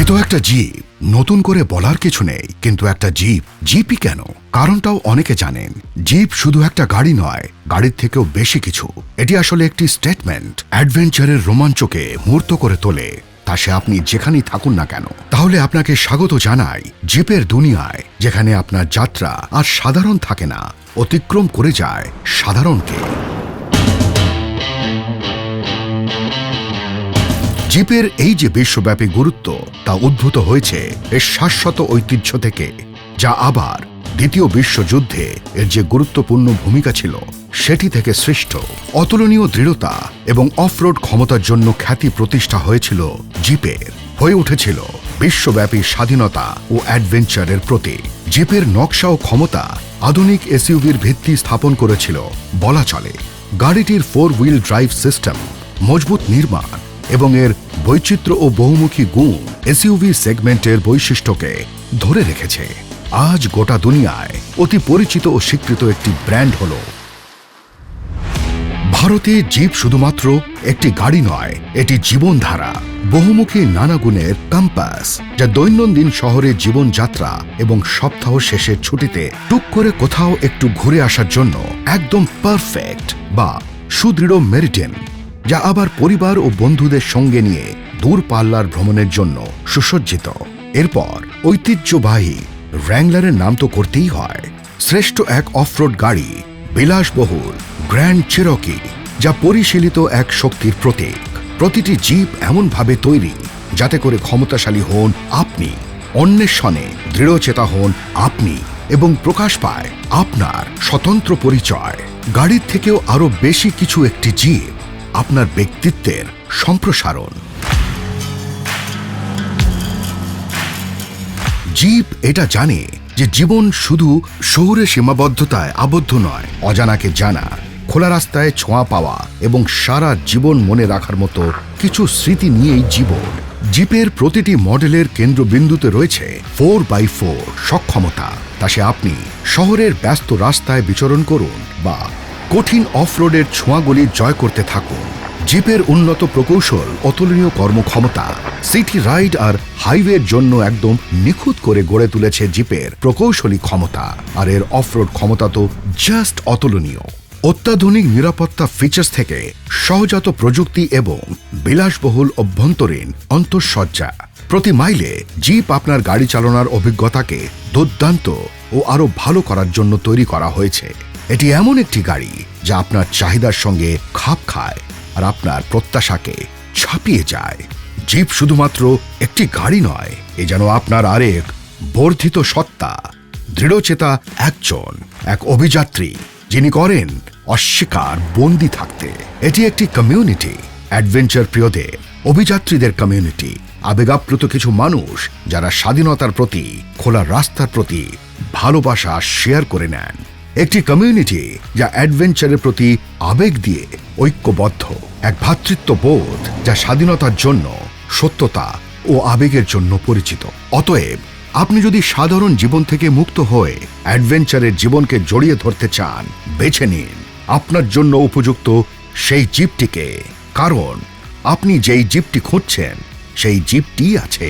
তো একটা জিপ, নতুন করে বলার কিছু নেই, কিন্তু একটা জিপই কেন? কারণটাও অনেকে জানেন। জিপ শুধু একটা গাড়ি নয়, গাড়ির থেকেও বেশি কিছু। এটি আসলে একটি স্টেটমেন্ট, অ্যাডভেঞ্চারের রোমাঞ্চকে মূর্ত করে তোলে। তা সে আপনি যেখানেই থাকুন না কেন। তাহলে আপনাকে স্বাগত জানাই জিপের দুনিয়ায়, যেখানে আপনার যাত্রা আর সাধারণ থাকে না, অতিক্রম করে যায় সাধারণকে। জিপের এই যে বিশ্বব্যাপী গুরুত্ব, তা উদ্ভূত হয়েছে এর শাশ্বত ঐতিহ্য থেকে, যা আবার দ্বিতীয় বিশ্বযুদ্ধে এর যে গুরুত্বপূর্ণ ভূমিকা ছিল সেটি থেকে সৃষ্ট। অতুলনীয় দৃঢ়তা এবং অফরোড ক্ষমতার জন্য খ্যাতি প্রতিষ্ঠা হয়েছিল জিপের, হয়ে উঠেছিল বিশ্বব্যাপী স্বাধীনতা ও অ্যাডভেঞ্চারের প্রতীক। জিপের নকশা ও ক্ষমতা আধুনিক এসইউভির ভিত্তি স্থাপন করেছিল বলা চলে। গাড়িটির 4 হুইল ড্রাইভ সিস্টেম, মজবুত নির্মাণ এবং এর বৈচিত্র্য ও বহুমুখী গুণ এসইউভি সেগমেন্টের বৈশিষ্ট্যকে ধরে রেখেছে। আজ গোটা দুনিয়ায় অতি পরিচিত ও স্বীকৃত একটি ব্র্যান্ড হল। ভারতে জিপ শুধুমাত্র একটি গাড়ি নয়, এটি জীবনধারা, বহুমুখী নানা গুণের কম্পাস, যা দৈনন্দিন শহরে জীবনযাত্রা এবং সপ্তাহ শেষের ছুটিতে টুক করে কোথাও একটু ঘুরে আসার জন্য একদম পারফেক্ট বা সুদৃঢ় মেরিটেন, যা আবার পরিবার ও বন্ধুদের সঙ্গে নিয়ে দূরপাল্লার ভ্রমণের জন্য সুসজ্জিত। এরপর ঐতিহ্যবাহী র্যাঙ্গলারের নাম তো করতেই হয়। শ্রেষ্ঠ এক অফরোড গাড়ি, বিলাসবহুল গ্র্যান্ড চেরোকি, যা পরিশীলিত এক শক্তির প্রতীক। প্রতিটি জিপ এমনভাবে তৈরি যাতে করে ক্ষমতাশালী হন আপনি, অন্বেষণে দৃঢ়চেতা হন আপনি, এবং প্রকাশ পায় আপনার স্বতন্ত্র পরিচয়। গাড়ির থেকেও আরো বেশি কিছু একটি জিপ আপনার ব্যক্তিত্বের সম্প্রসারণ। জিপ এটা জানে যে জীবন শুধু শহুরে সীমাবদ্ধতায় আবদ্ধ নয়। অজানাকে জানা, খোলা রাস্তায় ছোঁয়া পাওয়া এবং সারা জীবন মনে রাখার মতো কিছু স্মৃতি নিয়েই জীবন। জিপের প্রতিটি মডেলের কেন্দ্রবিন্দুতে রয়েছে 4x4 সক্ষমতা। তা সে আপনি শহরের ব্যস্ত রাস্তায় বিচরণ করুন বা কঠিন অফরোডের ছোঁয়াগুলি জয় করতে থাকুন। জিপের উন্নত প্রকৌশল, অতুলনীয় কর্মক্ষমতা সিটি রাইড আর হাইওয়ের জন্য একদম নিখুঁত করে গড়ে তুলেছে জিপের প্রকৌশলী ক্ষমতা। আর এর অফরোড ক্ষমতা তো জাস্ট অতুলনীয়। অত্যাধুনিক নিরাপত্তা ফিচার্স থেকে সহজাত প্রযুক্তি এবং বিলাসবহুল অভ্যন্তরীণ অন্তঃসজ্জা, প্রতি মাইলে জিপ আপনার গাড়ি চালানোর অভিজ্ঞতাকে দুর্দান্ত ও আরো ভালো করার জন্য তৈরি করা হয়েছে। এটি এমন একটি গাড়ি যা আপনার চাহিদার সঙ্গে খাপ খায় আর আপনার প্রত্যাশাকে ছাপিয়ে যায়। জিপ শুধুমাত্র একটি গাড়ি নয়, এ যেন আপনার আরেক বর্ধিত সত্তা, দৃঢ়চেতা এক অভিযাত্রী, যিনি করেন অস্বীকার বন্দি থাকতে। এটি একটি কমিউনিটি, অ্যাডভেঞ্চার প্রিয়দের, অভিযাত্রীদের কমিউনিটি, আবেগাপ্লুত কিছু মানুষ যারা স্বাধীনতার প্রতি, খোলা রাস্তার প্রতি ভালোবাসা শেয়ার করে নেন। একটি কমিউনিটি যা অ্যাডভেঞ্চারের প্রতি আবেগ দিয়ে ঐক্যবদ্ধ, এক ভ্রাতৃত্ববোধ যা স্বাধীনতার জন্য, সত্যতা ও আবেগের জন্য পরিচিত। অতএব আপনি যদি সাধারণ জীবন থেকে মুক্ত হয়ে অ্যাডভেঞ্চারের জীবনকে জড়িয়ে ধরতে চান, বেছে নিন আপনার জন্য উপযুক্ত সেই জিপটিকে, কারণ আপনি যেই জিপটি খুঁজছেন সেই জিপটি আছে।